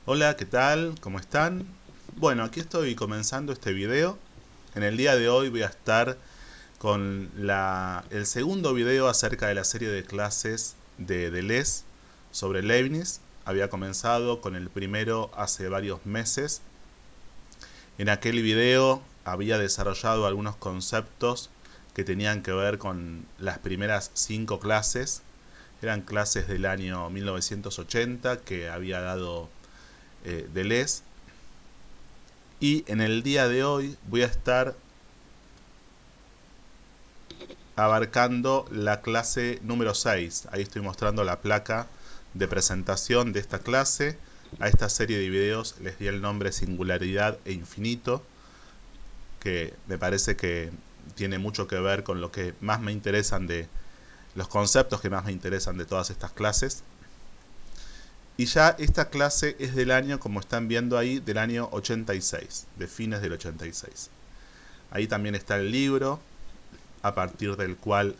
Hola, ¿qué tal? ¿Cómo están? Bueno, aquí estoy comenzando este video. En el día de hoy voy a estar con el segundo video acerca de la serie de clases de Deleuze sobre Leibniz. Había comenzado con el primero hace varios meses. En aquel video había desarrollado algunos conceptos que tenían que ver con las primeras 5 clases. Eran clases del año 1980 que había dado Deleuze. Y en el día de hoy voy a estar abarcando la clase número 6. Ahí estoy mostrando la placa de presentación de esta clase. A esta serie de videos les di el nombre Singularidad e Infinito, que me parece que tiene mucho que ver con lo que más me interesan de los conceptos que más me interesan de todas estas clases. Y ya esta clase es del año, como están viendo ahí, del año 86, de fines del 86. Ahí también está el libro a partir del cual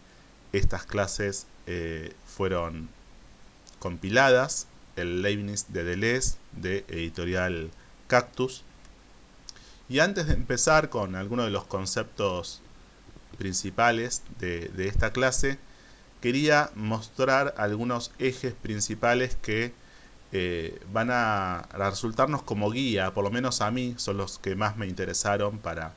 estas clases fueron compiladas, el Leibniz de Deleuze, de editorial Cactus. Y antes de empezar con algunos de los conceptos principales de esta clase, quería mostrar algunos ejes principales que van a resultarnos como guía, por lo menos a mí son los que más me interesaron para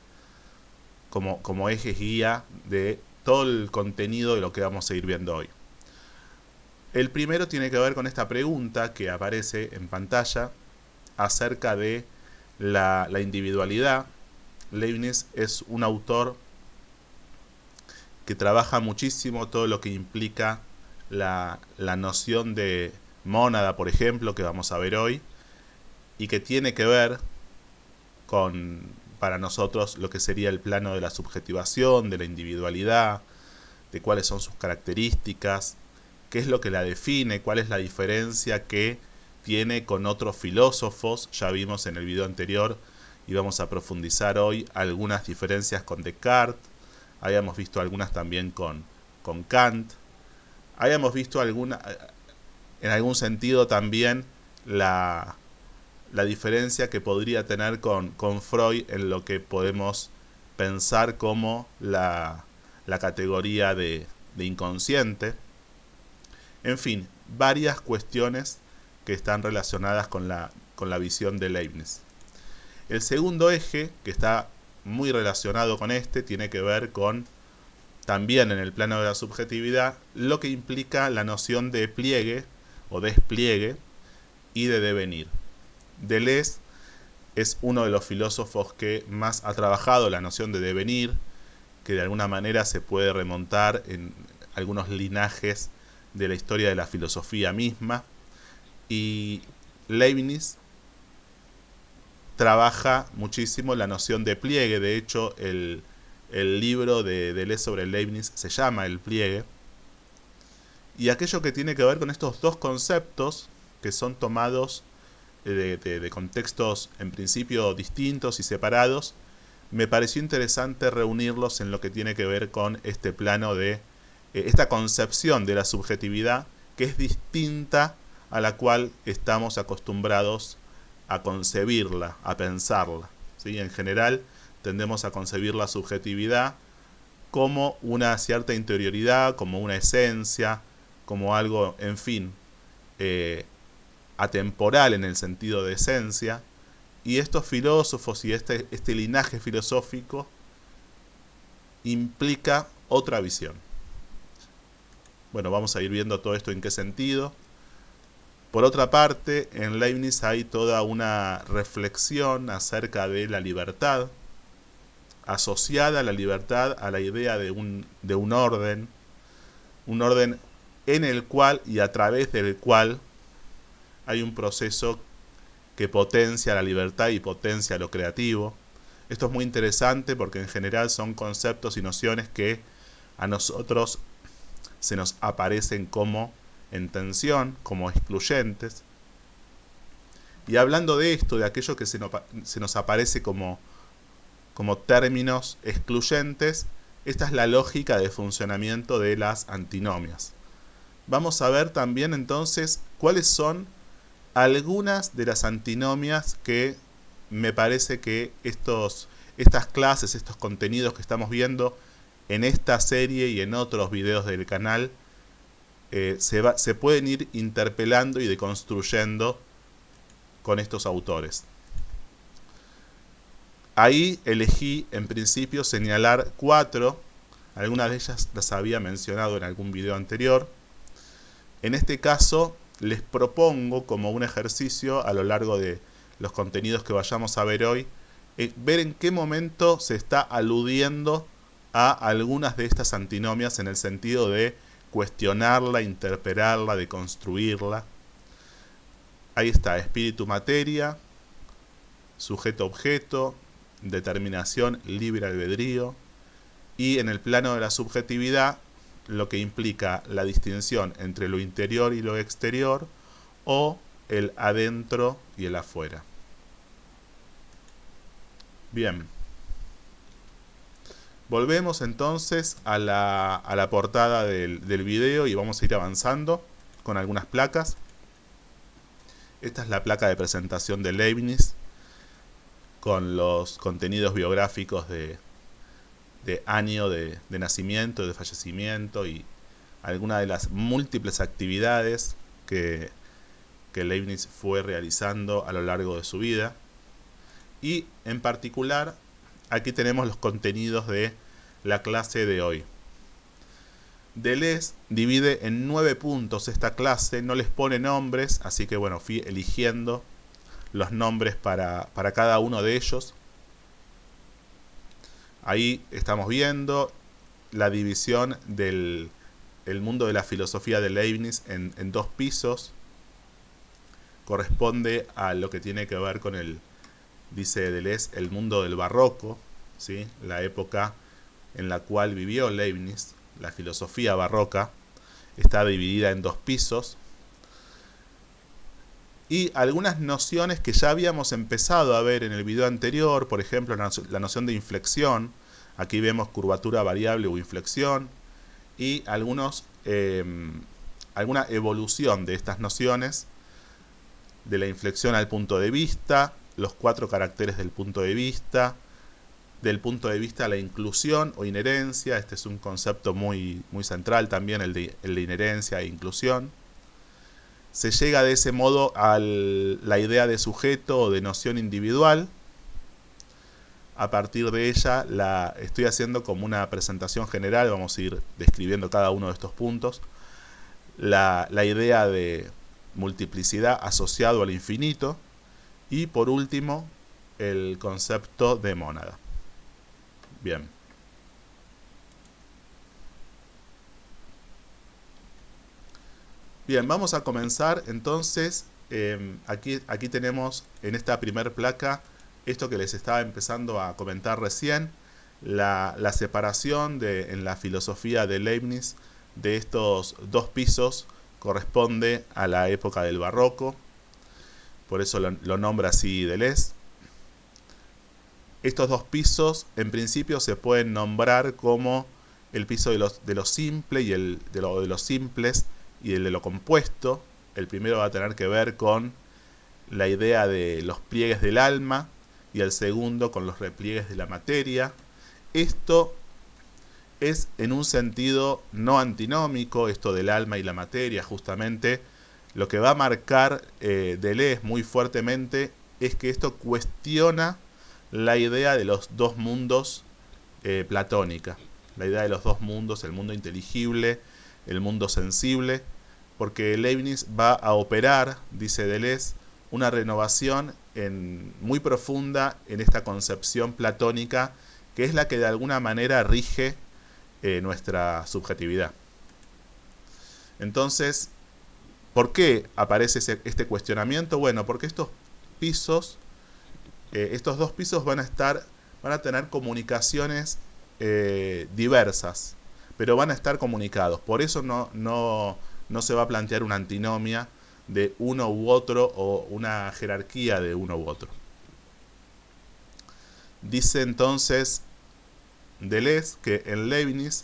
como ejes guía de todo el contenido de lo que vamos a ir viendo hoy. El primero tiene que ver con esta pregunta que aparece en pantalla acerca de la individualidad. Leibniz es un autor que trabaja muchísimo todo lo que implica la noción de mónada, por ejemplo, que vamos a ver hoy, y que tiene que ver con, para nosotros, lo que sería el plano de la subjetivación, de la individualidad, de cuáles son sus características, qué es lo que la define, cuál es la diferencia que tiene con otros filósofos. Ya vimos en el video anterior y vamos a profundizar hoy algunas diferencias con Descartes, habíamos visto algunas también con Kant, habíamos visto en algún sentido también la diferencia que podría tener con Freud en lo que podemos pensar como la categoría de inconsciente. En fin, varias cuestiones que están relacionadas con la visión de Leibniz. El segundo eje, que está muy relacionado con este, tiene que ver con, también en el plano de la subjetividad, lo que implica la noción de pliegue o despliegue y de devenir. Deleuze es uno de los filósofos que más ha trabajado la noción de devenir, que de alguna manera se puede remontar en algunos linajes de la historia de la filosofía misma. Y Leibniz trabaja muchísimo la noción de pliegue. De hecho, el libro de Deleuze sobre Leibniz se llama El pliegue. Y aquello que tiene que ver con estos dos conceptos, que son tomados de contextos en principio distintos y separados, me pareció interesante reunirlos en lo que tiene que ver con este plano de esta concepción de la subjetividad, que es distinta a la cual estamos acostumbrados a concebirla, a pensarla. ¿Sí? En general tendemos a concebir la subjetividad como una cierta interioridad, como una esencia, como algo, en fin, atemporal en el sentido de esencia. Y estos filósofos y este linaje filosófico implica otra visión. Bueno, vamos a ir viendo todo esto en qué sentido. Por otra parte, en Leibniz hay toda una reflexión acerca de la libertad, asociada a la libertad a la idea de un orden en el cual y a través del cual hay un proceso que potencia la libertad y potencia lo creativo. Esto es muy interesante porque en general son conceptos y nociones que a nosotros se nos aparecen como en tensión, como excluyentes. Y hablando de esto, de aquello que se nos aparece como términos excluyentes, esta es la lógica de funcionamiento de las antinomias. Vamos a ver también entonces cuáles son algunas de las antinomias que me parece que estas clases, estos contenidos que estamos viendo en esta serie y en otros videos del canal, se pueden ir interpelando y deconstruyendo con estos autores. Ahí elegí en principio señalar 4, algunas de ellas las había mencionado en algún video anterior. En este caso les propongo como un ejercicio a lo largo de los contenidos que vayamos a ver hoy, ver en qué momento se está aludiendo a algunas de estas antinomias en el sentido de cuestionarla, interpelarla, deconstruirla. Ahí está, espíritu-materia, sujeto-objeto, determinación, libre albedrío, y en el plano de la subjetividad, lo que implica la distinción entre lo interior y lo exterior, o el adentro y el afuera. Bien. Volvemos entonces a la portada del video y vamos a ir avanzando con algunas placas. Esta es la placa de presentación de Leibniz con los contenidos biográficos de año de nacimiento, de fallecimiento y algunas de las múltiples actividades que Leibniz fue realizando a lo largo de su vida. Y en particular, aquí tenemos los contenidos de la clase de hoy. Deleuze divide en 9 puntos esta clase, no les pone nombres, así que bueno, fui eligiendo los nombres para cada uno de ellos. Ahí estamos viendo la división del mundo de la filosofía de Leibniz en 2 pisos. Corresponde a lo que tiene que ver con dice Deleuze, el mundo del barroco, ¿sí? La época en la cual vivió Leibniz, la filosofía barroca, está dividida en 2 pisos. Y algunas nociones que ya habíamos empezado a ver en el video anterior, por ejemplo, la noción de inflexión. Aquí vemos curvatura variable o inflexión. Y alguna evolución de estas nociones, de la inflexión al punto de vista, los 4 caracteres del punto de vista a la inclusión o inherencia. Este es un concepto muy central también, el de inherencia e inclusión. Se llega de ese modo a la idea de sujeto o de noción individual. A partir de ella la estoy haciendo como una presentación general, vamos a ir describiendo cada uno de estos puntos. La idea de multiplicidad asociado al infinito. Y por último, el concepto de mónada. Bien. Bien, vamos a comenzar entonces. Aquí tenemos en esta primer placa esto que les estaba empezando a comentar recién, la separación en la filosofía de Leibniz de estos 2 pisos corresponde a la época del barroco, por eso lo nombra así Deleuze. Estos 2 pisos en principio se pueden nombrar como el piso de lo simple y el de los simples y el de lo compuesto. El primero va a tener que ver con la idea de los pliegues del alma y el segundo con los repliegues de la materia. Esto es en un sentido no antinómico, esto del alma y la materia. Justamente lo que va a marcar Deleuze muy fuertemente es que esto cuestiona la idea de los 2 mundos platónica, la idea de los 2 mundos, el mundo inteligible, el mundo sensible, porque Leibniz va a operar, dice Deleuze, una renovación muy profunda en esta concepción platónica, que es la que de alguna manera rige nuestra subjetividad. Entonces, ¿por qué aparece este cuestionamiento? Bueno, porque estos pisos, estos 2 pisos van a tener comunicaciones diversas, pero van a estar comunicados. Por eso no se va a plantear una antinomia de uno u otro o una jerarquía de uno u otro. Dice entonces Deleuze que en Leibniz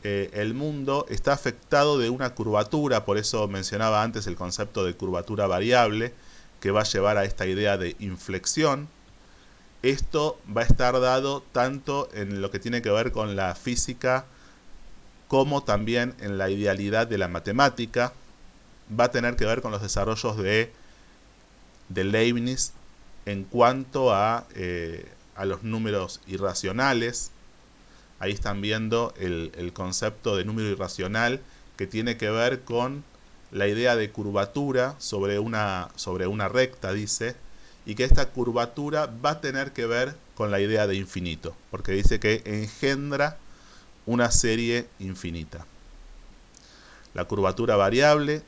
el mundo está afectado de una curvatura, por eso mencionaba antes el concepto de curvatura variable, que va a llevar a esta idea de inflexión. Esto va a estar dado tanto en lo que tiene que ver con la física como también en la idealidad de la matemática. Va a tener que ver con los desarrollos de Leibniz en cuanto a los números irracionales. Ahí están viendo el concepto de número irracional, que tiene que ver con la idea de curvatura sobre una recta, dice, y que esta curvatura va a tener que ver con la idea de infinito, porque dice que engendra una serie infinita. La curvatura variable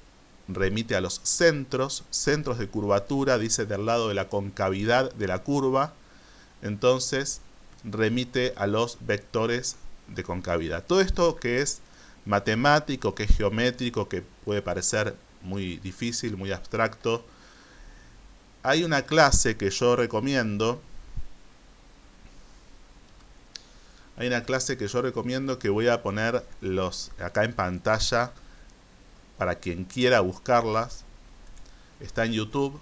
remite a los centros de curvatura, dice, del lado de la concavidad de la curva, entonces remite a los vectores de concavidad. Todo esto que es matemático, que es geométrico, que puede parecer muy difícil, muy abstracto, hay una clase que yo recomiendo. Hay una clase que yo recomiendo que voy a poner acá en pantalla para quien quiera buscarlas. Está en YouTube.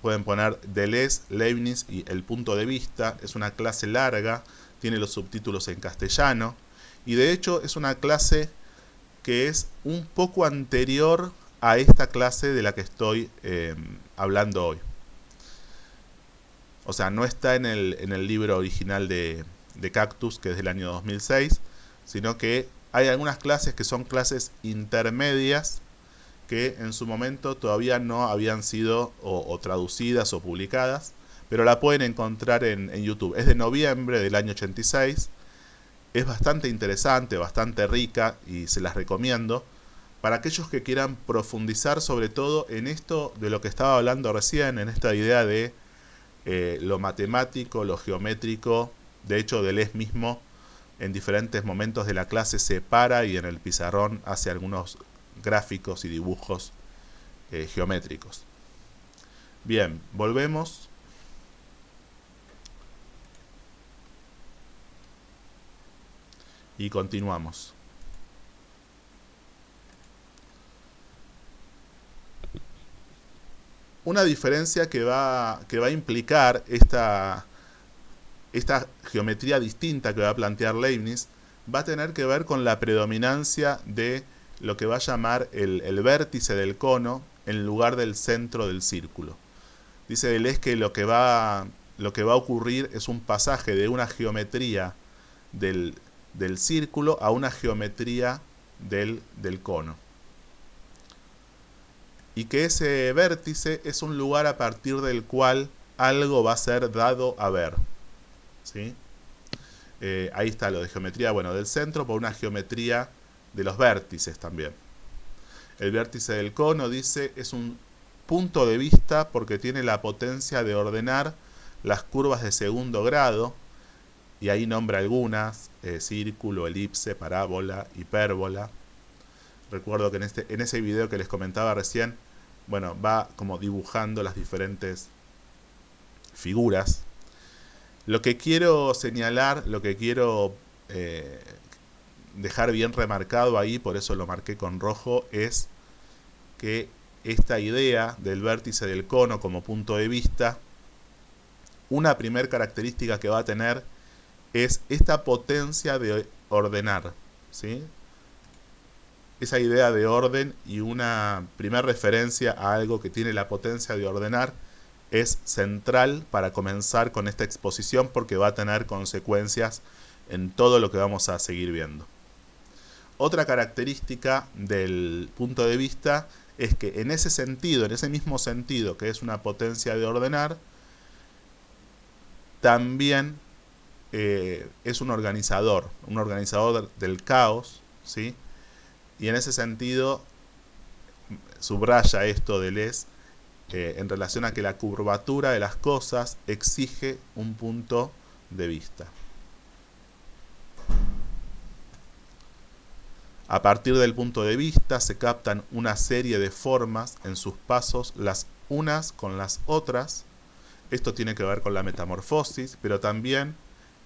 Pueden poner Deleuze, Leibniz y el punto de vista. Es una clase larga, tiene los subtítulos en castellano. Y de hecho es una clase que es un poco anterior a esta clase de la que estoy hablando hoy. O sea, no está en el libro original de Cactus, que es del año 2006, sino que hay algunas clases que son clases intermedias que en su momento todavía no habían sido o traducidas o publicadas, pero la pueden encontrar en YouTube. Es de noviembre del año 86, es bastante interesante, bastante rica y se las recomiendo para aquellos que quieran profundizar sobre todo en esto de lo que estaba hablando recién, en esta idea de lo matemático, lo geométrico. De hecho, Deleuze mismo en diferentes momentos de la clase se para y en el pizarrón hace algunos gráficos y dibujos geométricos. Bien, volvemos. Y continuamos. Una diferencia que va a implicar esta geometría distinta que va a plantear Leibniz va a tener que ver con la predominancia de lo que va a llamar el vértice del cono en lugar del centro del círculo. Dice Deleuze que lo que va a ocurrir es un pasaje de una geometría del círculo a una geometría del cono. Y que ese vértice es un lugar a partir del cual algo va a ser dado a ver. ¿Sí? Ahí está lo de geometría, bueno, del centro por una geometría de los vértices también. El vértice del cono, dice, es un punto de vista porque tiene la potencia de ordenar las curvas de segundo grado, y ahí nombra algunas, círculo, elipse, parábola, hipérbola. Recuerdo que en ese video que les comentaba recién, bueno, va como dibujando las diferentes figuras. Lo que quiero señalar, lo que quiero dejar bien remarcado ahí, por eso lo marqué con rojo, es que esta idea del vértice del cono como punto de vista, una primer característica que va a tener es esta potencia de ordenar, ¿sí? Esa idea de orden, y una primera referencia a algo que tiene la potencia de ordenar es central para comenzar con esta exposición, porque va a tener consecuencias en todo lo que vamos a seguir viendo. Otra característica del punto de vista es que en ese sentido, en ese mismo sentido que es una potencia de ordenar, también es un organizador del caos, ¿sí? Y en ese sentido subraya esto de Deleuze en relación a que la curvatura de las cosas exige un punto de vista. A partir del punto de vista se captan una serie de formas en sus pasos las unas con las otras. Esto tiene que ver con la metamorfosis, pero también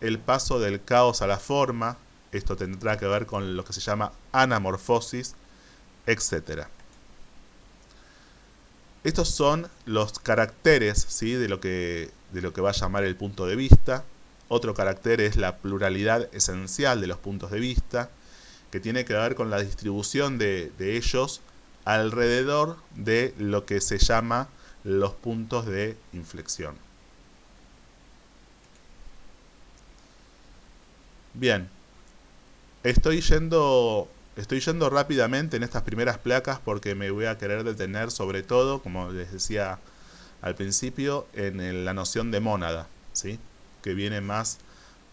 el paso del caos a la forma, esto tendrá que ver con lo que se llama anamorfosis, etc. Estos son los caracteres, ¿sí?, de lo que va a llamar el punto de vista. Otro carácter es la pluralidad esencial de los puntos de vista, que tiene que ver con la distribución de ellos alrededor de lo que se llama los puntos de inflexión. Bien, estoy yendo rápidamente en estas primeras placas porque me voy a querer detener sobre todo, como les decía al principio, en la noción de mónada, ¿sí?, que viene más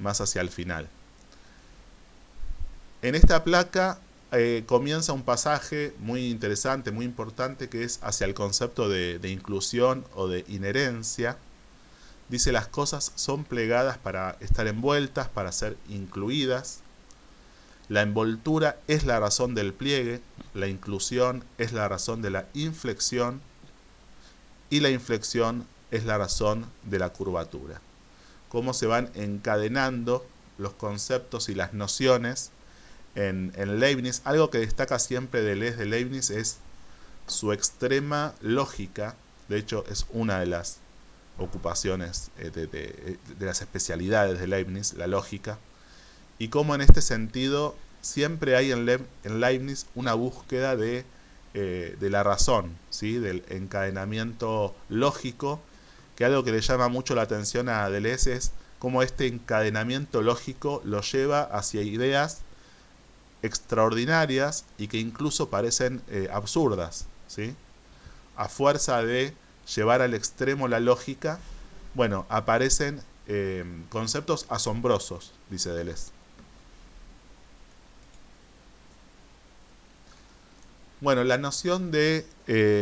hacia el final. En esta placa comienza un pasaje muy interesante, muy importante, que es hacia el concepto de inclusión o de inherencia. Dice: las cosas son plegadas para estar envueltas, para ser incluidas. La envoltura es la razón del pliegue, la inclusión es la razón de la inflexión y la inflexión es la razón de la curvatura. Cómo se van encadenando los conceptos y las nociones en Leibniz. Algo que destaca siempre Deleuze de Leibniz es su extrema lógica. De hecho, es una de las ocupaciones, de las especialidades de Leibniz, la lógica. Y cómo en este sentido siempre hay en Leibniz una búsqueda de la razón, ¿sí?, del encadenamiento lógico, que algo que le llama mucho la atención a Deleuze es cómo este encadenamiento lógico lo lleva hacia ideas extraordinarias y que incluso parecen absurdas, ¿sí? A fuerza de llevar al extremo la lógica, bueno, aparecen conceptos asombrosos, dice Deleuze. Bueno, la noción de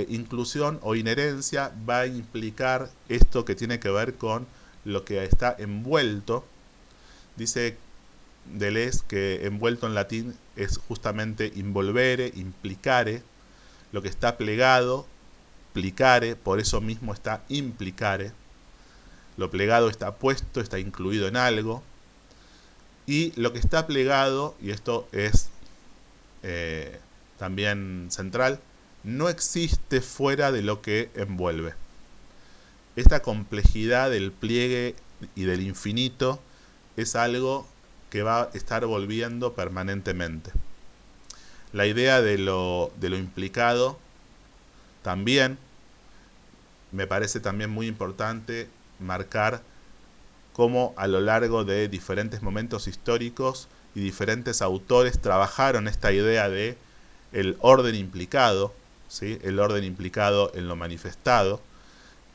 inclusión o inherencia va a implicar esto que tiene que ver con lo que está envuelto. Dice Deleuze que envuelto en latín es justamente involvere, implicare, lo que está plegado, plicare, por eso mismo está implicare. Lo plegado está puesto, está incluido en algo. Y lo que está plegado, y esto es también central, no existe fuera de lo que envuelve. Esta complejidad del pliegue y del infinito es algo que va a estar volviendo permanentemente. La idea de lo implicado también me parece también muy importante marcar cómo a lo largo de diferentes momentos históricos y diferentes autores trabajaron esta idea de el orden implicado, ¿sí?, el orden implicado en lo manifestado,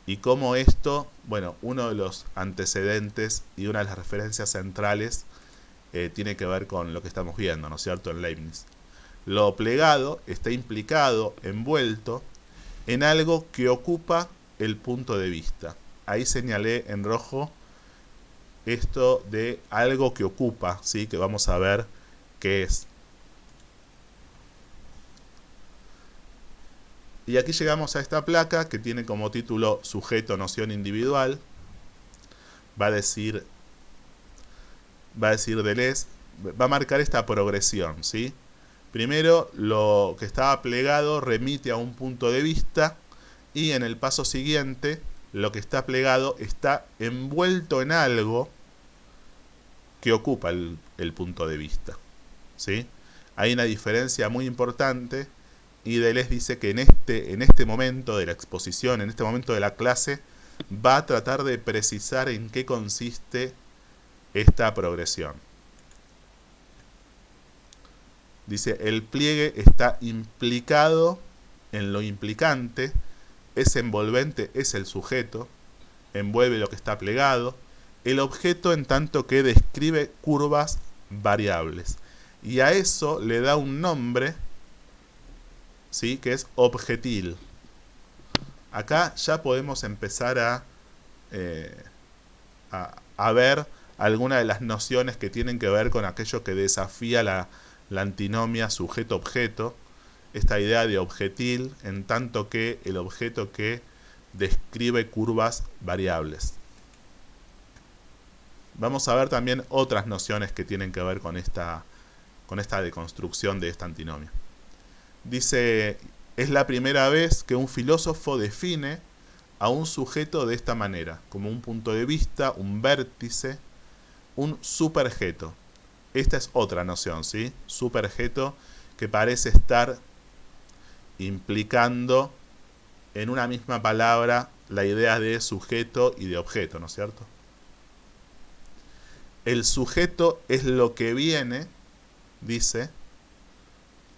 y cómo esto, bueno, uno de los antecedentes y una de las referencias centrales tiene que ver con lo que estamos viendo, ¿no es cierto?, en Leibniz. Lo plegado está implicado, envuelto, en algo que ocupa el punto de vista. Ahí señalé en rojo esto de algo que ocupa, ¿sí?, que vamos a ver qué es. Y aquí llegamos a esta placa que tiene como título Sujeto, noción individual. Va a decir Deleuze, va a marcar esta progresión, ¿sí? Primero, lo que estaba plegado remite a un punto de vista, y en el paso siguiente, lo que está plegado está envuelto en algo que ocupa el punto de vista, ¿sí? Hay una diferencia muy importante, y Deleuze dice que en este momento de la exposición, en este momento de la clase, va a tratar de precisar en qué consiste esta progresión. Dice: el pliegue está implicado en lo implicante, es envolvente, es el sujeto, envuelve lo que está plegado, el objeto en tanto que describe curvas variables. Y a eso le da un nombre, ¿sí?, que es objetil. Acá ya podemos empezar a ver algunas de las nociones que tienen que ver con aquello que desafía la antinomia sujeto-objeto, esta idea de objetil en tanto que el objeto que describe curvas variables. Vamos a ver también otras nociones que tienen que ver con esta con esta deconstrucción de esta antinomia. Dice, es la primera vez que un filósofo define a un sujeto de esta manera, como un punto de vista, un vértice, un superjeto. Esta es otra noción, ¿sí? Superjeto, que parece estar implicando en una misma palabra la idea de sujeto y de objeto, ¿no es cierto? El sujeto es lo que viene, dice,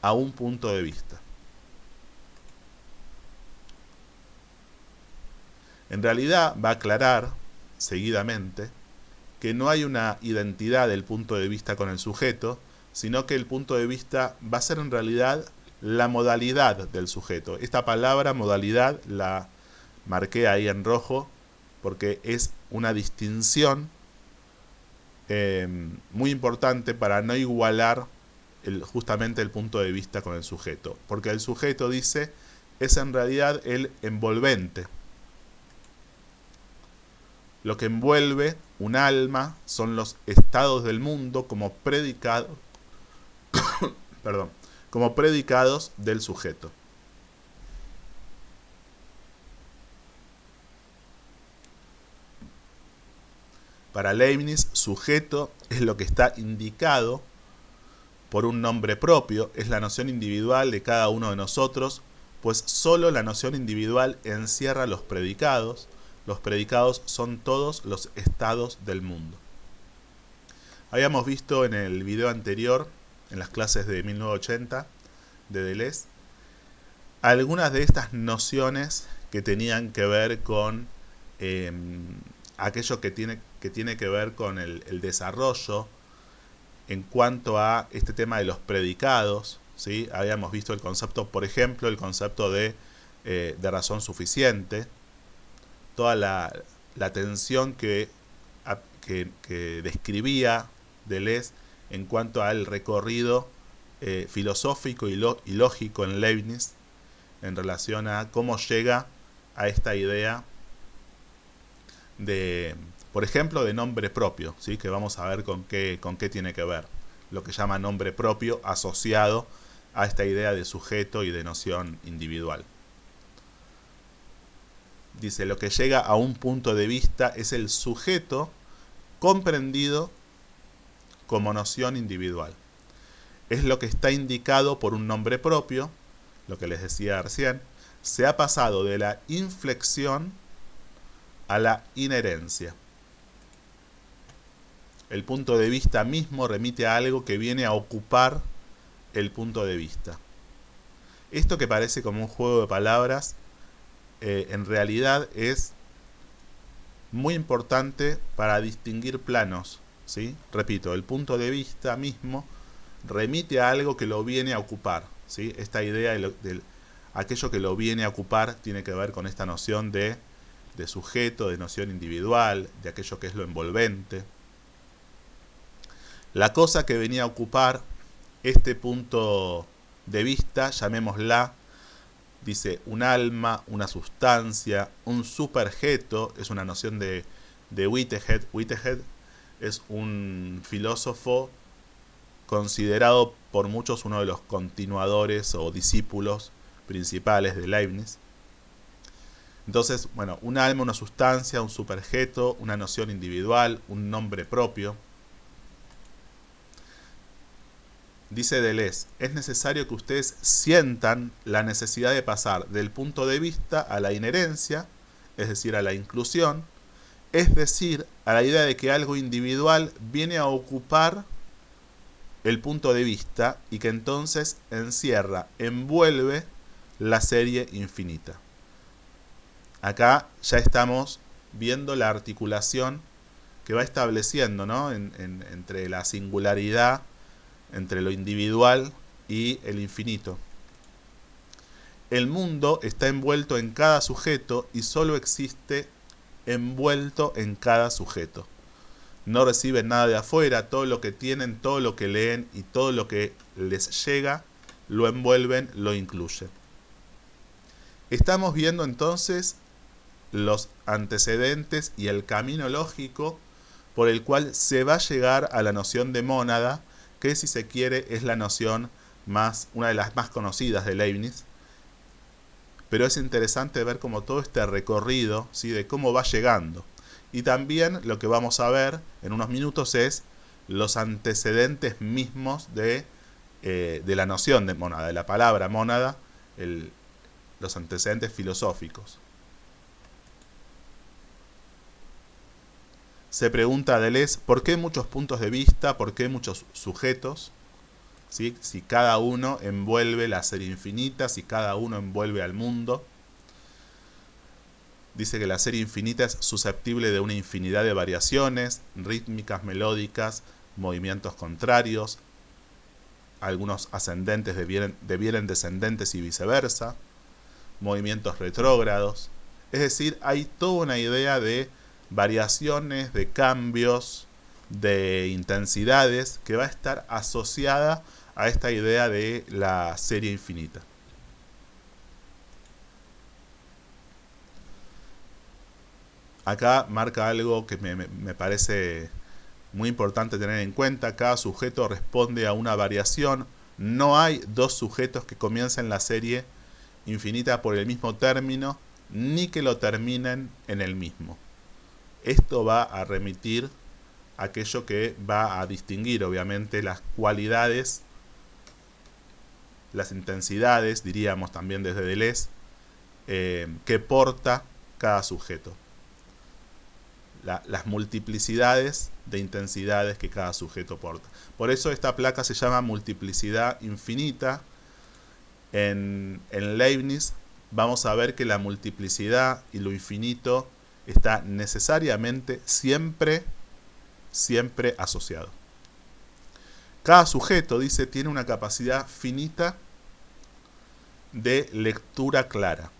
a un punto de vista. En realidad va a aclarar seguidamente que no hay una identidad del punto de vista con el sujeto, sino que el punto de vista va a ser en realidad la modalidad del sujeto. Esta palabra modalidad la marqué ahí en rojo porque es una distinción muy importante para no igualar justamente el punto de vista con el sujeto. Porque el sujeto, dice, es en realidad el envolvente. Lo que envuelve un alma son los estados del mundo como predicados, perdón, como predicados del sujeto. Para Leibniz, sujeto es lo que está indicado por un nombre propio, es la noción individual de cada uno de nosotros, pues solo la noción individual encierra los predicados. Los predicados son todos los estados del mundo. Habíamos visto en el video anterior, en las clases de 1980 de Deleuze, algunas de estas nociones que tenían que ver con aquello que tiene que ver con el desarrollo en cuanto a este tema de los predicados, ¿sí? Habíamos visto el concepto, por ejemplo, el concepto de razón suficiente, toda la tensión que describía Deleuze en cuanto al recorrido filosófico y lógico en Leibniz en relación a cómo llega a esta idea de, por ejemplo, de nombre propio, ¿sí? Que vamos a ver con qué tiene que ver, lo que llama nombre propio asociado a esta idea de sujeto y de noción individual. Dice, lo que llega a un punto de vista es el sujeto comprendido como noción individual. Es lo que está indicado por un nombre propio, lo que les decía recién, se ha pasado de la inflexión a la inherencia. El punto de vista mismo remite a algo que viene a ocupar el punto de vista. Esto que parece como un juego de palabras, en realidad es muy importante para distinguir planos, ¿sí? Repito, el punto de vista mismo remite a algo que lo viene a ocupar, ¿sí? Esta idea de aquello que lo viene a ocupar tiene que ver con esta noción de sujeto, de noción individual, de aquello que es lo envolvente. La cosa que venía a ocupar este punto de vista, llamémosla, dice, un alma, una sustancia, un superjeto, es una noción de Whitehead. Whitehead es un filósofo considerado por muchos uno de los continuadores o discípulos principales de Leibniz. Entonces, bueno, un alma, una sustancia, un superjeto, una noción individual, un nombre propio. Dice Deleuze, es necesario que ustedes sientan la necesidad de pasar del punto de vista a la inherencia, es decir, a la inclusión, es decir, a la idea de que algo individual viene a ocupar el punto de vista y que entonces encierra, envuelve la serie infinita. Acá ya estamos viendo la articulación que va estableciendo, ¿no? entre la singularidad, entre lo individual y el infinito. El mundo está envuelto en cada sujeto y solo existe envuelto en cada sujeto. No reciben nada de afuera, todo lo que tienen, todo lo que leen y todo lo que les llega, lo envuelven, lo incluyen. Estamos viendo entonces los antecedentes y el camino lógico por el cual se va a llegar a la noción de mónada que si se quiere es la noción una de las más conocidas de Leibniz, pero es interesante ver como todo este recorrido, ¿sí?, de cómo va llegando. Y también lo que vamos a ver en unos minutos es los antecedentes mismos de la noción de mónada, de la palabra mónada, los antecedentes filosóficos. Se pregunta a Deleuze, ¿por qué muchos puntos de vista? ¿Por qué muchos sujetos? ¿Sí? Si cada uno envuelve la serie infinita, si cada uno envuelve al mundo. Dice que la serie infinita es susceptible de una infinidad de variaciones, rítmicas, melódicas, movimientos contrarios, algunos ascendentes devienen descendentes y viceversa, movimientos retrógrados. Es decir, hay toda una idea de variaciones, de cambios, de intensidades que va a estar asociada a esta idea de la serie infinita. Acá marca algo que me parece muy importante tener en cuenta. Cada sujeto responde a una variación. No hay dos sujetos que comiencen la serie infinita por el mismo término, ni que lo terminen en el mismo. Esto va a remitir a aquello que va a distinguir, obviamente, las cualidades, las intensidades, diríamos también desde Deleuze, que porta cada sujeto. Las multiplicidades de intensidades que cada sujeto porta. Por eso esta placa se llama multiplicidad infinita. En Leibniz vamos a ver que la multiplicidad y lo infinito está necesariamente siempre asociado. Cada sujeto, dice, tiene una capacidad finita de lectura clara.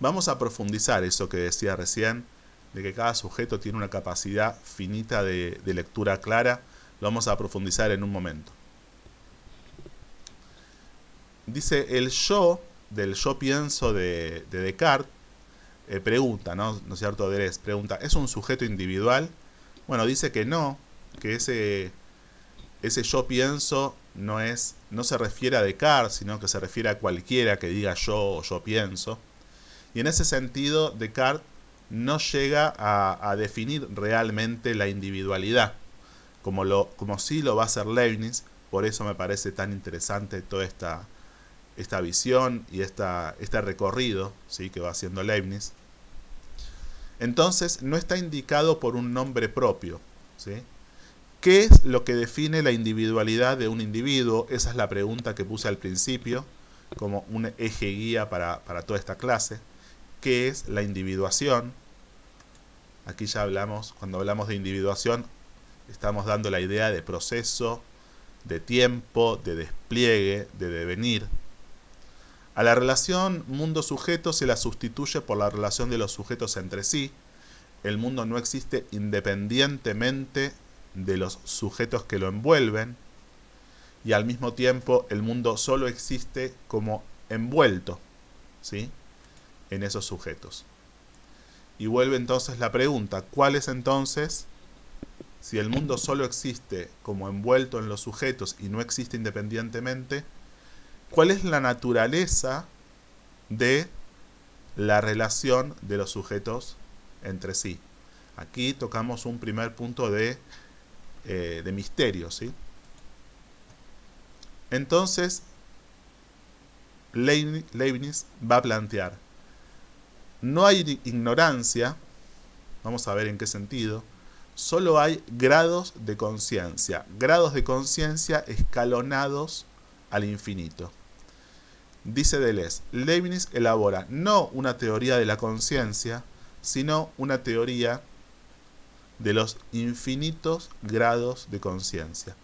Vamos a profundizar eso que decía recién, de que cada sujeto tiene una capacidad finita de lectura clara. Lo vamos a profundizar en un momento. Dice, el yo, del yo pienso de Descartes, pregunta, ¿no es cierto? Deleuze pregunta, ¿es un sujeto individual? Bueno, dice que no, que ese yo pienso no se refiere a Descartes, sino que se refiere a cualquiera que diga yo o yo pienso. Y en ese sentido, Descartes no llega a definir realmente la individualidad, como sí lo va a hacer Leibniz. Por eso me parece tan interesante toda esta visión y este recorrido, ¿sí?, que va haciendo Leibniz. Entonces, no está indicado por un nombre propio, ¿sí? ¿Qué es lo que define la individualidad de un individuo? Esa es la pregunta que puse al principio, como un eje guía para toda esta clase. ¿Qué es la individuación? Aquí ya hablamos, cuando hablamos de individuación, estamos dando la idea de proceso, de tiempo, de despliegue, de devenir. A la relación mundo-sujeto se la sustituye por la relación de los sujetos entre sí. El mundo no existe independientemente de los sujetos que lo envuelven, y al mismo tiempo el mundo solo existe como envuelto, ¿sí?, en esos sujetos. Y vuelve entonces la pregunta, ¿cuál es entonces, si el mundo solo existe como envuelto en los sujetos y no existe independientemente, cuál es la naturaleza de la relación de los sujetos entre sí? Aquí tocamos un primer punto de misterio, ¿sí? Entonces, Leibniz va a plantear, no hay ignorancia, vamos a ver en qué sentido, solo hay grados de conciencia escalonados al infinito. Dice Deleuze, Leibniz elabora no una teoría de la conciencia, sino una teoría de los infinitos grados de conciencia.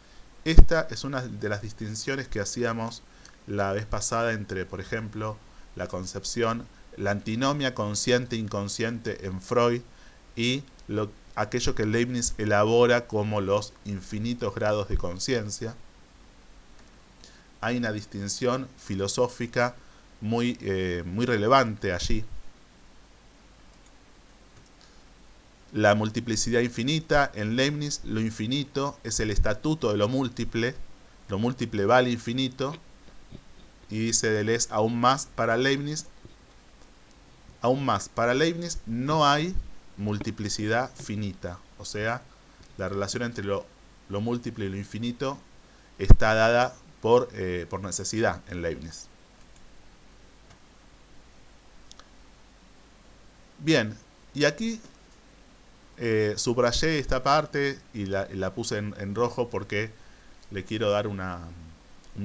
Esta es una de las distinciones que hacíamos la vez pasada entre, por ejemplo, la concepción, la antinomia consciente-inconsciente en Freud y aquello que Leibniz elabora como los infinitos grados de conciencia. Hay una distinción filosófica muy relevante allí. la multiplicidad infinita. En Leibniz lo infinito es el estatuto de lo múltiple va al infinito, y dice Deleuze aún más para Leibniz no hay multiplicidad finita, o sea, la relación entre lo múltiple y lo infinito está dada por necesidad en Leibniz. Bien, y aquí subrayé esta parte y la puse en rojo porque le quiero dar un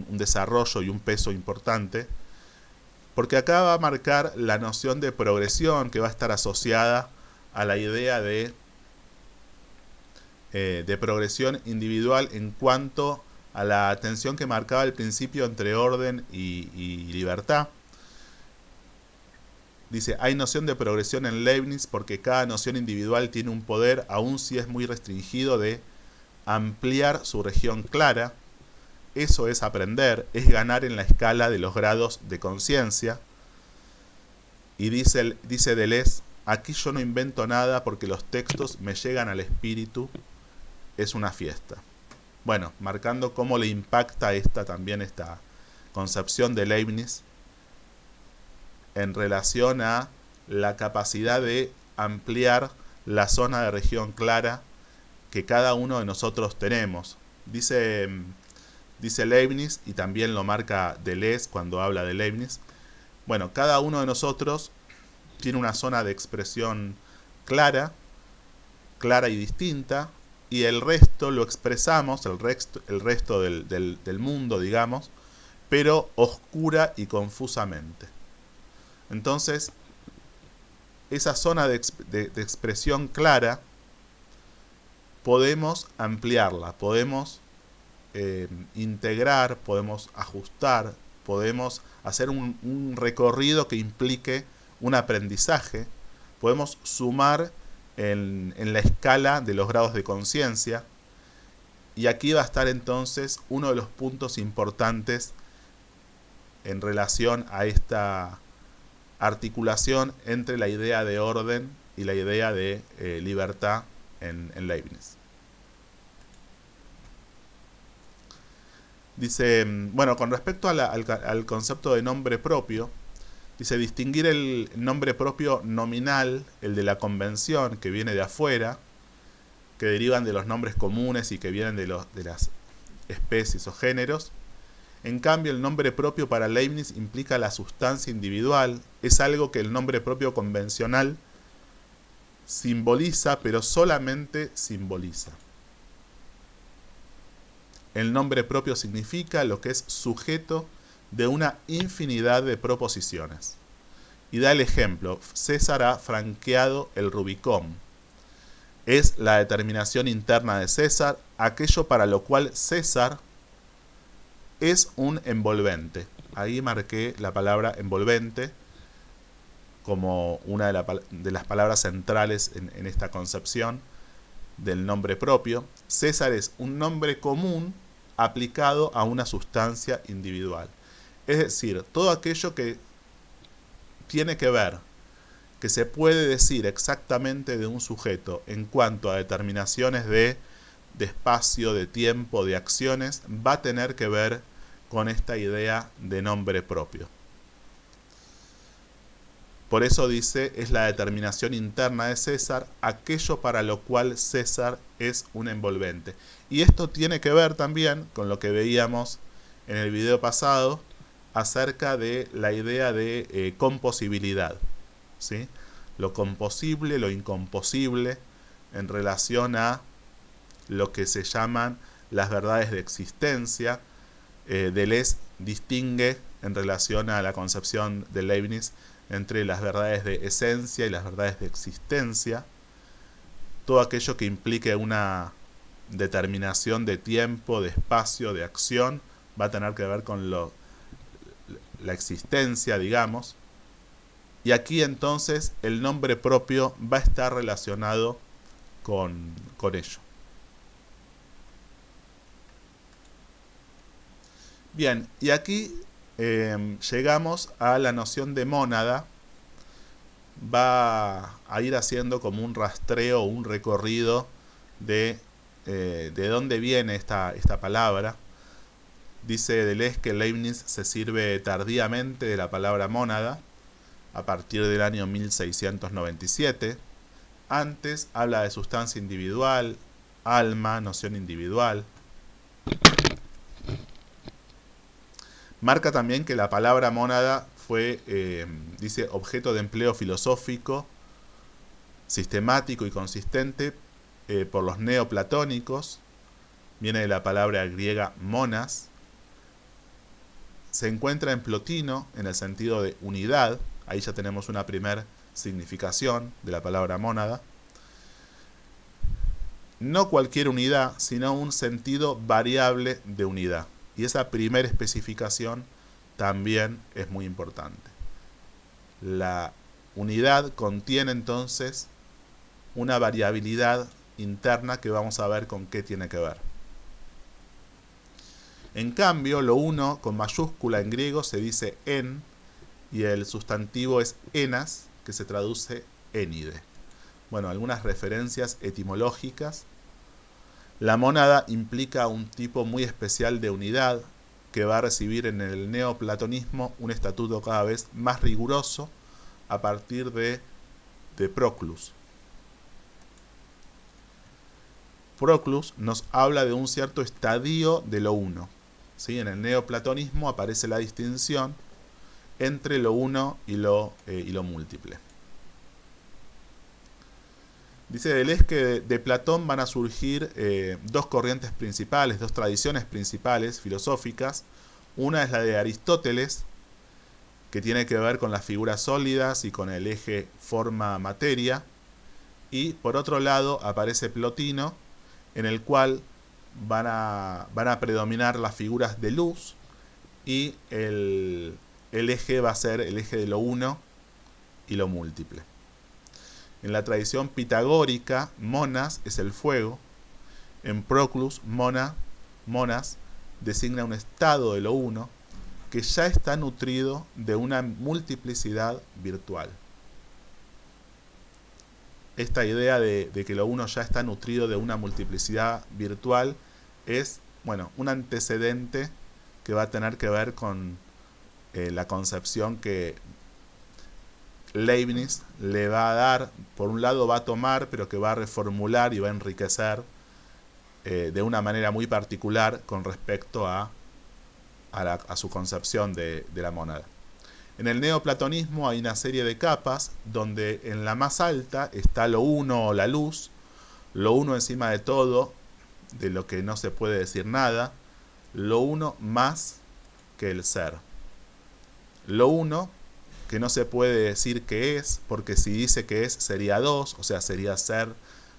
desarrollo y un peso importante, porque acá va a marcar la noción de progresión que va a estar asociada a la idea de progresión individual en cuanto a la tensión que marcaba al principio entre orden y libertad. Dice, hay noción de progresión en Leibniz porque cada noción individual tiene un poder, aun si es muy restringido, de ampliar su región clara. Eso es aprender, es ganar en la escala de los grados de conciencia. Y dice Deleuze, aquí yo no invento nada porque los textos me llegan al espíritu, es una fiesta. Bueno, marcando cómo le impacta esta concepción de Leibniz en relación a la capacidad de ampliar la zona de región clara que cada uno de nosotros tenemos. Dice Leibniz, y también lo marca Deleuze cuando habla de Leibniz, bueno, cada uno de nosotros tiene una zona de expresión clara y distinta, y el resto lo expresamos, el resto del mundo, digamos, pero oscura y confusamente. Entonces, esa zona de expresión clara podemos ampliarla, podemos integrar, podemos ajustar, podemos hacer un recorrido que implique un aprendizaje, podemos sumar en la escala de los grados de conciencia, y aquí va a estar entonces uno de los puntos importantes en relación a esta articulación entre la idea de orden y la idea de libertad en Leibniz. Dice, bueno, con respecto al concepto de nombre propio, dice, distinguir el nombre propio nominal, el de la convención, que viene de afuera, que derivan de los nombres comunes y que vienen de las especies o géneros. En cambio, el nombre propio para Leibniz implica la sustancia individual, es algo que el nombre propio convencional simboliza, pero solamente simboliza. El nombre propio significa lo que es sujeto de una infinidad de proposiciones. Y da el ejemplo, César ha franqueado el Rubicón. Es la determinación interna de César, aquello para lo cual César es un envolvente. Ahí marqué la palabra envolvente como una de las palabras centrales en esta concepción del nombre propio. César es un nombre común aplicado a una sustancia individual. Es decir, todo aquello que tiene que ver, que se puede decir exactamente de un sujeto en cuanto a determinaciones de espacio, de tiempo, de acciones, va a tener que ver con esta idea de nombre propio. Por eso dice, es la determinación interna de César, aquello para lo cual César es un envolvente. Y esto tiene que ver también con lo que veíamos en el video pasado acerca de la idea de composibilidad, ¿sí? Lo composible, lo incomposible, en relación a lo que se llaman las verdades de existencia. Deleuze distingue en relación a la concepción de Leibniz entre las verdades de esencia y las verdades de existencia. Todo aquello que implique una determinación de tiempo, de espacio, de acción, va a tener que ver con la existencia, digamos. Y aquí entonces el nombre propio va a estar relacionado con ello. Bien, y aquí llegamos a la noción de mónada. va a ir haciendo como un rastreo, un recorrido de dónde viene esta palabra. Dice Deleuze que Leibniz se sirve tardíamente de la palabra mónada, a partir del año 1697. Antes habla de sustancia individual, alma, noción individual. Marca también que la palabra mónada fue, dice, objeto de empleo filosófico, sistemático y consistente por los neoplatónicos. Viene de la palabra griega monas. Se encuentra en Plotino en el sentido de unidad. Ahí ya tenemos una primera significación de la palabra mónada. No cualquier unidad, sino un sentido variable de unidad. Y esa primera especificación también es muy importante. La unidad contiene entonces una variabilidad interna que vamos a ver con qué tiene que ver. En cambio, lo uno con mayúscula en griego se dice en, y el sustantivo es enas, que se traduce énide. Bueno, algunas referencias etimológicas. La mónada implica un tipo muy especial de unidad que va a recibir en el neoplatonismo un estatuto cada vez más riguroso a partir de Proclus. Proclus nos habla de un cierto estadio de lo uno. ¿Sí? En el neoplatonismo aparece la distinción entre lo uno y lo múltiple. Dice Deleuze que de Platón van a surgir dos corrientes principales, dos tradiciones principales filosóficas. Una es la de Aristóteles, que tiene que ver con las figuras sólidas y con el eje forma-materia. Y por otro lado aparece Plotino, en el cual van a predominar las figuras de luz y el eje va a ser el eje de lo uno y lo múltiple. En la tradición pitagórica, monas es el fuego. En Proclus, monas designa un estado de lo uno que ya está nutrido de una multiplicidad virtual. Esta idea de que lo uno ya está nutrido de una multiplicidad virtual es, bueno, un antecedente que va a tener que ver con la concepción que Leibniz le va a dar. Por un lado va a tomar, pero que va a reformular y va a enriquecer de una manera muy particular con respecto a su concepción de la mónada. En el neoplatonismo hay una serie de capas donde en la más alta está lo uno o la luz, lo uno encima de todo, de lo que no se puede decir nada, lo uno más que el ser. Lo uno que no se puede decir que es, porque si dice que es sería dos, o sea, sería ser,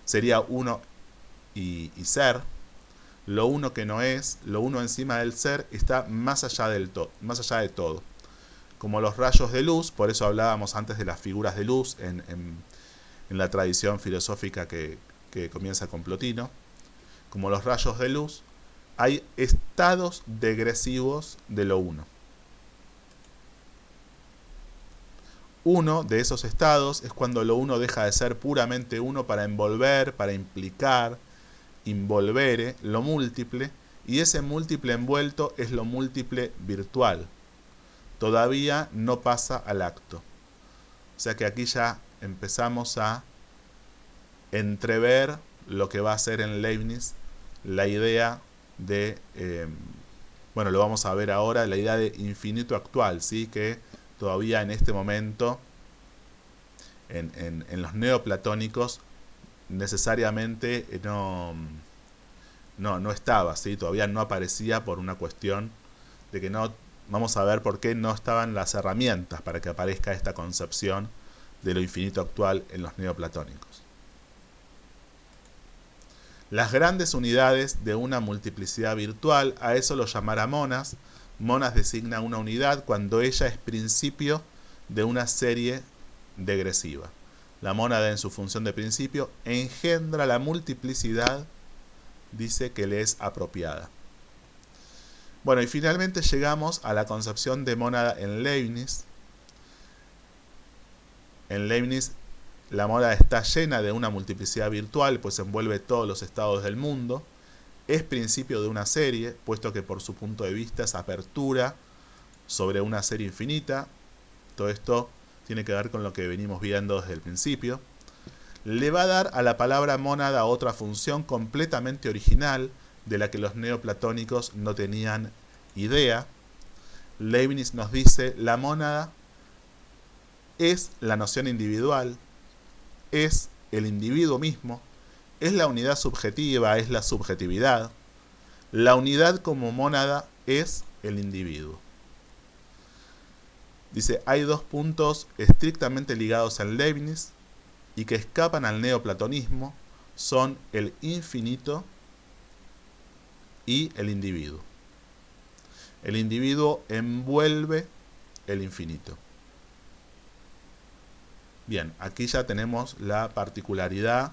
sería uno y ser. Lo uno que no es, lo uno encima del ser, está más allá de todo. Como los rayos de luz, por eso hablábamos antes de las figuras de luz en la tradición filosófica que comienza con Plotino. Como los rayos de luz, hay estados degresivos de lo uno. Uno de esos estados es cuando lo uno deja de ser puramente uno para envolver, para implicar, involvere, lo múltiple, y ese múltiple envuelto es lo múltiple virtual. Todavía no pasa al acto. O sea que aquí ya empezamos a entrever lo que va a ser en Leibniz la idea de, bueno, lo vamos a ver ahora, la idea de infinito actual, ¿sí? Que todavía en este momento, en los neoplatónicos, necesariamente no estaba, ¿sí? Todavía no aparecía por una cuestión de que no, vamos a ver por qué no estaban las herramientas para que aparezca esta concepción de lo infinito actual en los neoplatónicos. Las grandes unidades de una multiplicidad virtual, a eso lo llamará monas. Monas designa una unidad cuando ella es principio de una serie degresiva. La mónada en su función de principio engendra la multiplicidad, dice que le es apropiada. Bueno, y finalmente llegamos a la concepción de mónada en Leibniz. En Leibniz la mónada está llena de una multiplicidad virtual, pues envuelve todos los estados del mundo. Es principio de una serie, puesto que por su punto de vista es apertura sobre una serie infinita. Todo esto tiene que ver con lo que venimos viendo desde el principio. Le va a dar a la palabra mónada otra función completamente original, de la que los neoplatónicos no tenían idea. Leibniz nos dice: la mónada es la noción individual, es el individuo mismo, es la unidad subjetiva, es la subjetividad. La unidad como mónada es el individuo. Dice, hay dos puntos estrictamente ligados al Leibniz y que escapan al neoplatonismo, son el infinito y el individuo. El individuo envuelve el infinito. Bien, aquí ya tenemos la particularidad,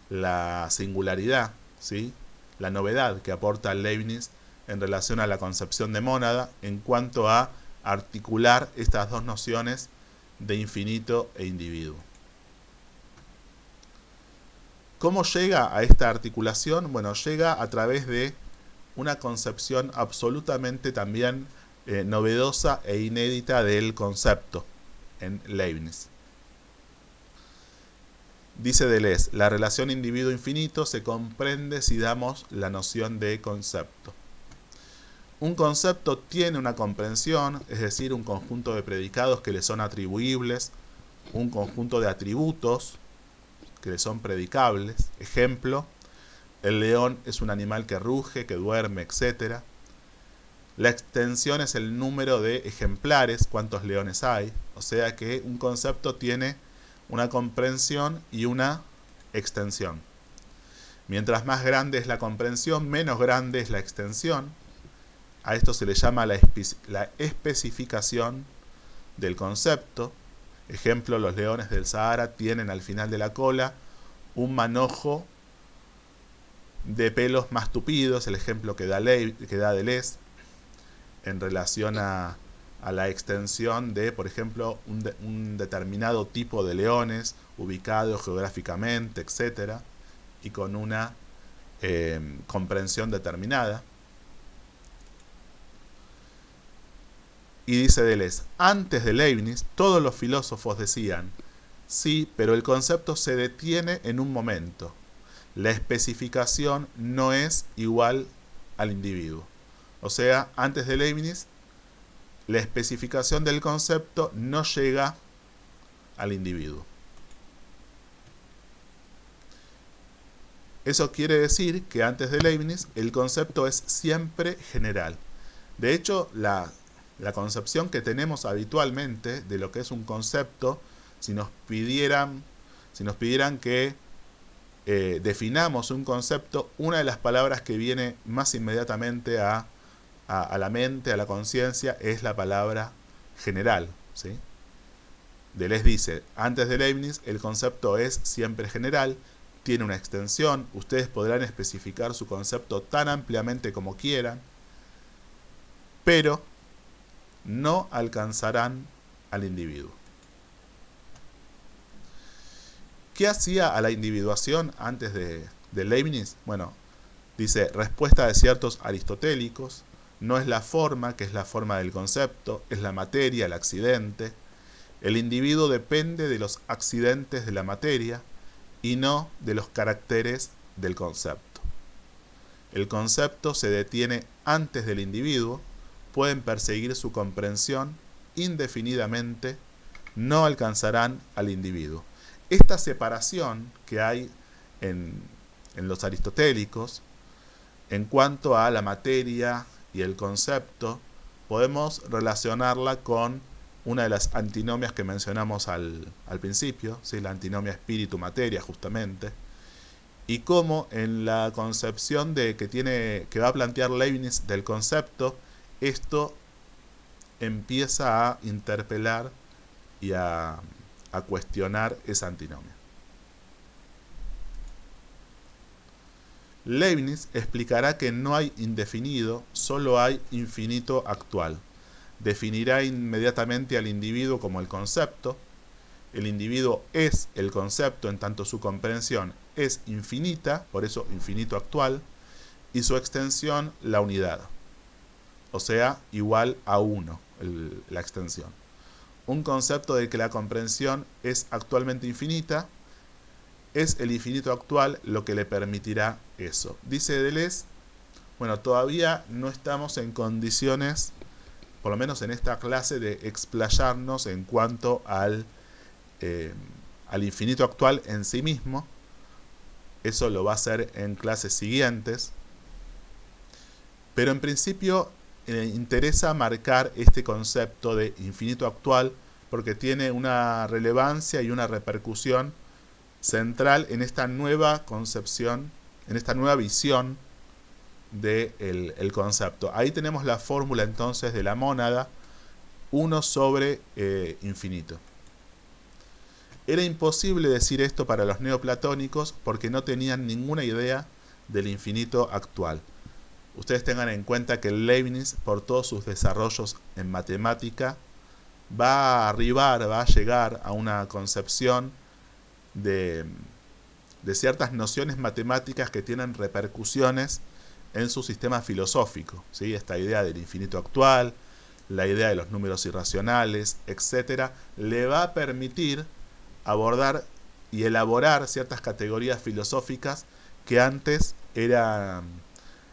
la singularidad, ¿sí? La novedad que aporta Leibniz en relación a la concepción de mónada en cuanto a articular estas dos nociones de infinito e individuo. ¿Cómo llega a esta articulación? Bueno, llega a través de una concepción absolutamente también novedosa e inédita del concepto en Leibniz. Dice Deleuze, la relación individuo-infinito se comprende si damos la noción de concepto. Un concepto tiene una comprensión, es decir, un conjunto de predicados que le son atribuibles, un conjunto de atributos que le son predicables. Ejemplo, el león es un animal que ruge, que duerme, etc. La extensión es el número de ejemplares, cuántos leones hay. O sea que un concepto tiene una comprensión y una extensión. Mientras más grande es la comprensión, menos grande es la extensión. A esto se le llama la especificación del concepto. Ejemplo, los leones del Sahara tienen al final de la cola un manojo de pelos más tupidos, el ejemplo que da Deleuze en relación a la extensión de, por ejemplo, un determinado tipo de leones ubicado geográficamente, etc., y con una comprensión determinada. Y dice Deleuze, antes de Leibniz, todos los filósofos decían, sí, pero el concepto se detiene en un momento. La especificación no es igual al individuo. O sea, antes de Leibniz, la especificación del concepto no llega al individuo. Eso quiere decir que antes de Leibniz, el concepto es siempre general. De hecho, la concepción que tenemos habitualmente de lo que es un concepto, si nos pidieran que definamos un concepto, una de las palabras que viene más inmediatamente a la mente, a la conciencia, es la palabra general, ¿sí? Deleuze dice, antes de Leibniz el concepto es siempre general, tiene una extensión, ustedes podrán especificar su concepto tan ampliamente como quieran, pero no alcanzarán al individuo. ¿Qué hacía a la individuación antes de Leibniz? Bueno, dice, respuesta de ciertos aristotélicos, no es la forma, que es la forma del concepto, es la materia, el accidente. El individuo depende de los accidentes de la materia y no de los caracteres del concepto. El concepto se detiene antes del individuo, pueden perseguir su comprensión indefinidamente, no alcanzarán al individuo. Esta separación que hay en los aristotélicos en cuanto a la materia y el concepto, podemos relacionarla con una de las antinomias que mencionamos al principio, ¿sí? La antinomia espíritu-materia, justamente, y cómo en la concepción que va a plantear Leibniz del concepto, esto empieza a interpelar y a cuestionar esa antinomia. Leibniz explicará que no hay indefinido, solo hay infinito actual. Definirá inmediatamente al individuo como el concepto, El individuo es el concepto en tanto su comprensión es infinita, por eso infinito actual, y su extensión la unidad, o sea, igual a 1, la extensión. Un concepto de que la comprensión es actualmente infinita, es el infinito actual lo que le permitirá eso. Dice Deleuze, bueno, todavía no estamos en condiciones, por lo menos en esta clase, de explayarnos en cuanto al infinito actual en sí mismo. Eso lo va a hacer en clases siguientes. Pero en principio interesa marcar este concepto de infinito actual porque tiene una relevancia y una repercusión central en esta nueva concepción, en esta nueva visión del concepto. Ahí tenemos la fórmula entonces de la mónada, 1 sobre infinito. Era imposible decir esto para los neoplatónicos porque no tenían ninguna idea del infinito actual. Ustedes tengan en cuenta que Leibniz, por todos sus desarrollos en matemática, va a llegar a una concepción de ciertas nociones matemáticas que tienen repercusiones en su sistema filosófico, ¿sí? Esta idea del infinito actual, la idea de los números irracionales, etc., le va a permitir abordar y elaborar ciertas categorías filosóficas que antes era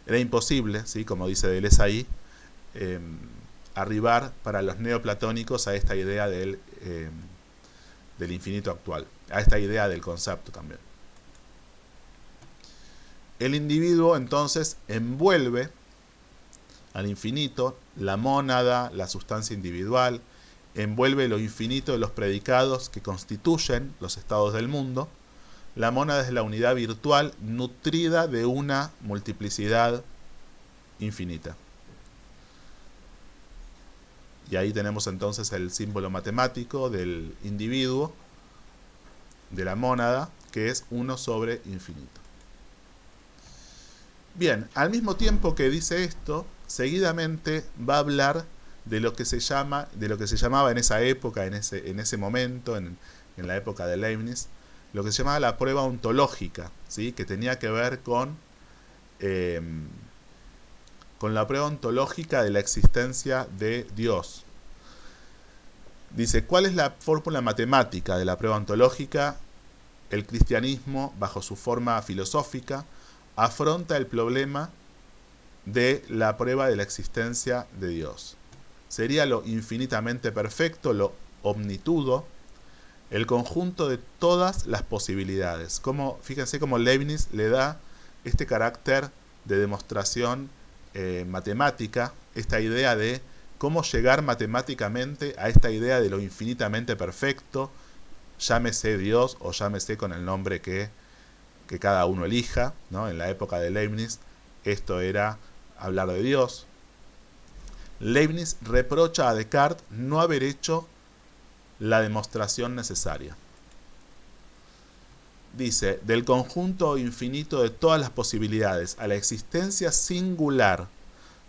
imposible, ¿sí? Como dice Deleuze ahí, arribar para los neoplatónicos a esta idea del infinito actual, a esta idea del concepto también. El individuo entonces envuelve al infinito, la mónada, la sustancia individual, envuelve lo infinito de los predicados que constituyen los estados del mundo. La mónada es la unidad virtual nutrida de una multiplicidad infinita. Y ahí tenemos entonces el símbolo matemático del individuo, de la mónada, que es 1 sobre infinito. Bien, al mismo tiempo que dice esto, seguidamente va a hablar de lo que se llamaba en esa época, en ese momento, en la época de Leibniz, lo que se llamaba la prueba ontológica, ¿sí? Que tenía que ver con la prueba ontológica de la existencia de Dios. Dice, ¿cuál es la fórmula matemática de la prueba ontológica? El cristianismo, bajo su forma filosófica, afronta el problema de la prueba de la existencia de Dios. Sería lo infinitamente perfecto, lo omnitudo, el conjunto de todas las posibilidades. Fíjense cómo Leibniz le da este carácter de demostración matemática, esta idea de cómo llegar matemáticamente a esta idea de lo infinitamente perfecto, llámese Dios o llámese con el nombre que cada uno elija, ¿no? En la época de Leibniz esto era hablar de Dios. Leibniz reprocha a Descartes no haber hecho la demostración necesaria. Dice, del conjunto infinito de todas las posibilidades a la existencia singular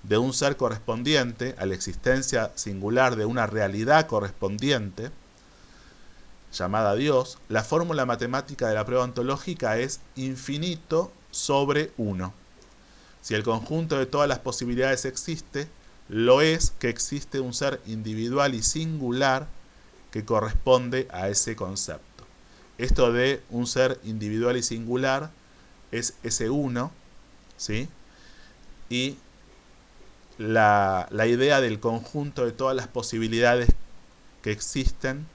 de un ser correspondiente, a la existencia singular de una realidad correspondiente, llamada Dios, la fórmula matemática de la prueba ontológica es infinito sobre 1. Si el conjunto de todas las posibilidades existe, lo es que existe un ser individual y singular que corresponde a ese concepto. Esto de un ser individual y singular es ese 1, ¿sí? Y la idea del conjunto de todas las posibilidades que existen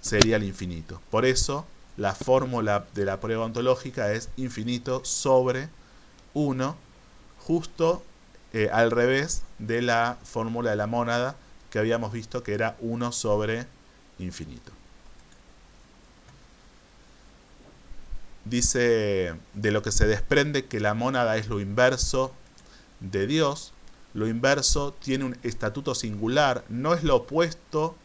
sería el infinito. Por eso, la fórmula de la prueba ontológica es infinito sobre 1, justo al revés de la fórmula de la mónada que habíamos visto que era 1 sobre infinito. Dice, de lo que se desprende que la mónada es lo inverso de Dios. Lo inverso tiene un estatuto singular, no es lo opuesto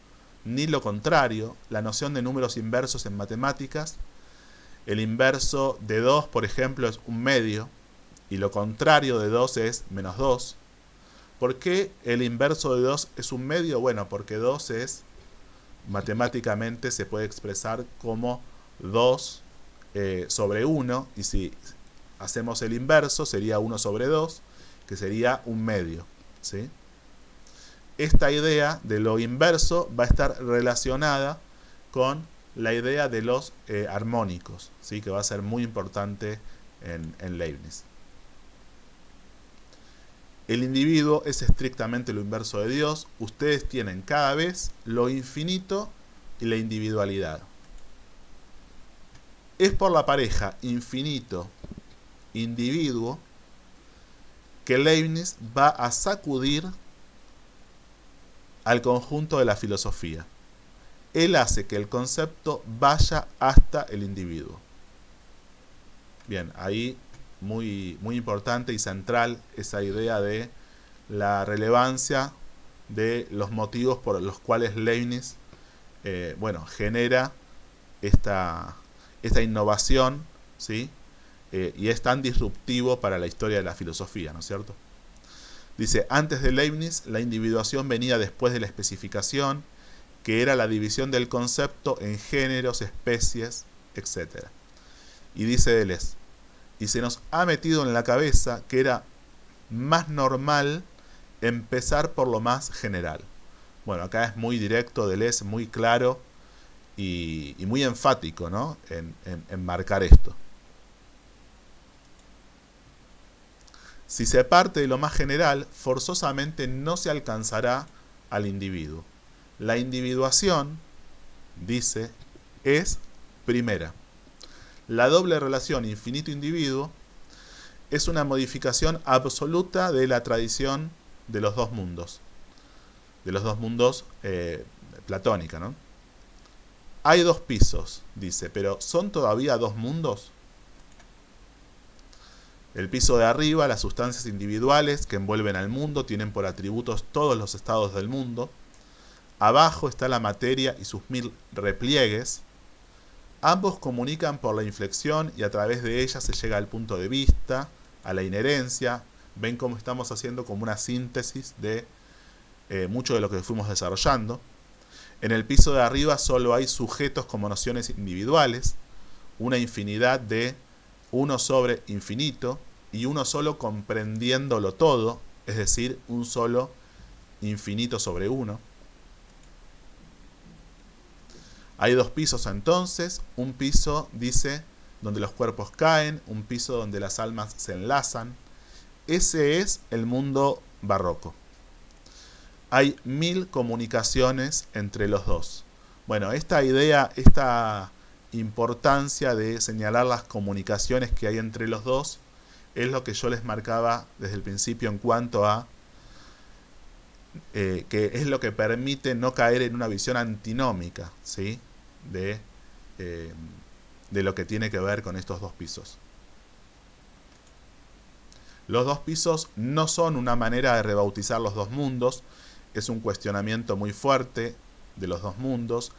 ni lo contrario. La noción de números inversos en matemáticas, el inverso de 2, por ejemplo, es un medio, y lo contrario de 2 es menos 2. ¿Por qué el inverso de 2 es un medio? Bueno, porque 2 es matemáticamente se puede expresar como 2 sobre 1, y si hacemos el inverso sería 1 sobre 2, que sería un medio, ¿sí? Esta idea de lo inverso va a estar relacionada con la idea de los armónicos, ¿sí? Que va a ser muy importante en Leibniz. El individuo es estrictamente lo inverso de Dios. Ustedes tienen cada vez lo infinito y la individualidad. Es por la pareja infinito-individuo que Leibniz va a sacudir al conjunto de la filosofía. Él hace que el concepto vaya hasta el individuo. Bien, ahí muy importante y central esa idea de la relevancia de los motivos por los cuales Leibniz genera esta innovación, ¿sí? Y es tan disruptivo para la historia de la filosofía, ¿no es cierto? Dice, antes de Leibniz, la individuación venía después de la especificación, que era la división del concepto en géneros, especies, etc. Y dice Deleuze, y se nos ha metido en la cabeza que era más normal empezar por lo más general. Bueno, acá es muy directo Deleuze, muy claro y muy enfático, ¿no? en marcar esto. Si se parte de lo más general, forzosamente no se alcanzará al individuo. La individuación, dice, es primera. La doble relación infinito-individuo es una modificación absoluta de la tradición de los dos mundos. De los dos mundos platónica, ¿no? Hay dos pisos, dice, pero ¿son todavía dos mundos? El piso de arriba, las sustancias individuales que envuelven al mundo, tienen por atributos todos los estados del mundo. Abajo está la materia y sus 1000 repliegues. Ambos comunican por la inflexión y a través de ella se llega al punto de vista, a la inherencia. Ven cómo estamos haciendo como una síntesis de mucho de lo que fuimos desarrollando. En el piso de arriba solo hay sujetos como nociones individuales, una infinidad de 1 sobre infinito y uno solo comprendiéndolo todo, es decir, un solo infinito sobre 1. Hay dos pisos entonces, un piso, dice, donde los cuerpos caen, un piso donde las almas se enlazan. Ese es el mundo barroco. Hay 1000 comunicaciones entre los dos. Bueno, esta idea, esta importancia de señalar las comunicaciones que hay entre los dos es lo que yo les marcaba desde el principio en cuanto a que es lo que permite no caer en una visión antinómica, ¿sí? de lo que tiene que ver con estos dos pisos. Los dos pisos no son una manera de rebautizar los dos mundos, es un cuestionamiento muy fuerte de los dos mundos.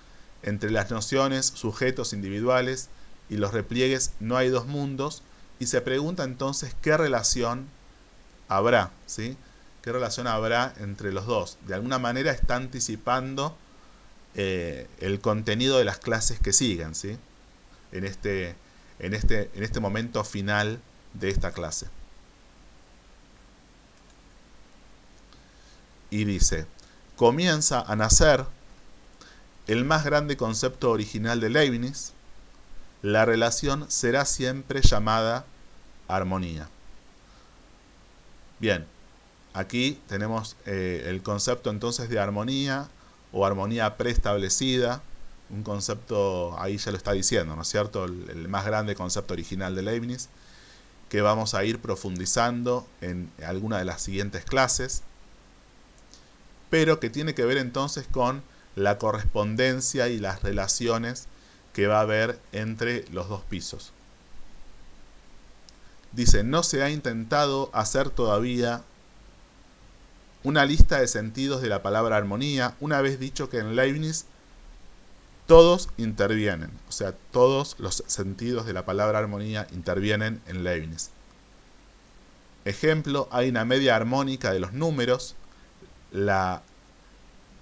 Entre las nociones, sujetos individuales y los repliegues no hay dos mundos, y se pregunta entonces qué relación habrá, ¿sí? ¿Qué relación habrá entre los dos? De alguna manera está anticipando el contenido de las clases que sigan, ¿sí? en este momento final de esta clase. Y dice, comienza a nacer el más grande concepto original de Leibniz. La relación será siempre llamada armonía. Bien, aquí tenemos el concepto entonces de armonía o armonía preestablecida, un concepto, ahí ya lo está diciendo, ¿no es cierto? El más grande concepto original de Leibniz, que vamos a ir profundizando en alguna de las siguientes clases, pero que tiene que ver entonces con la correspondencia y las relaciones que va a haber entre los dos pisos. Dice, no se ha intentado hacer todavía una lista de sentidos de la palabra armonía, una vez dicho que en Leibniz todos intervienen, o sea, todos los sentidos de la palabra armonía intervienen en Leibniz. Ejemplo, hay una media armónica de los números, la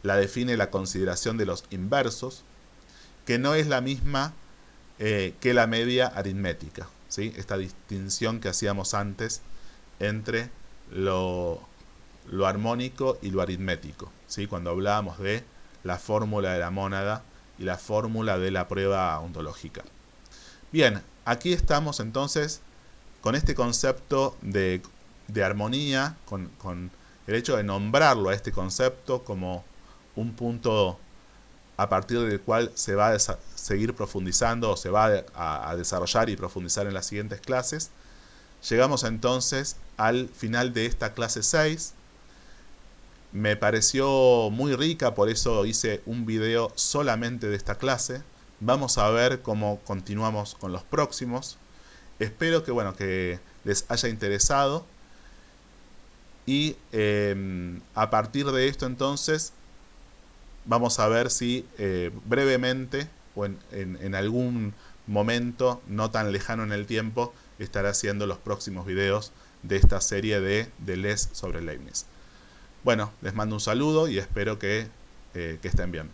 la define la consideración de los inversos, que no es la misma que la media aritmética, ¿sí? Esta distinción que hacíamos antes entre lo armónico y lo aritmético, ¿sí? Cuando hablábamos de la fórmula de la mónada y la fórmula de la prueba ontológica. Bien, aquí estamos entonces con este concepto de armonía, con el hecho de nombrarlo a este concepto como un punto a partir del cual se va a seguir profundizando o se va a desarrollar y profundizar en las siguientes clases. Llegamos entonces al final de esta clase 6. Me pareció muy rica, por eso hice un video solamente de esta clase. Vamos a ver cómo continuamos con los próximos. Espero que, bueno, que les haya interesado. Y a partir de esto entonces vamos a ver si brevemente o en algún momento no tan lejano en el tiempo estaré haciendo los próximos videos de esta serie de Deleuze sobre Leibniz. Bueno, les mando un saludo y espero que estén bien.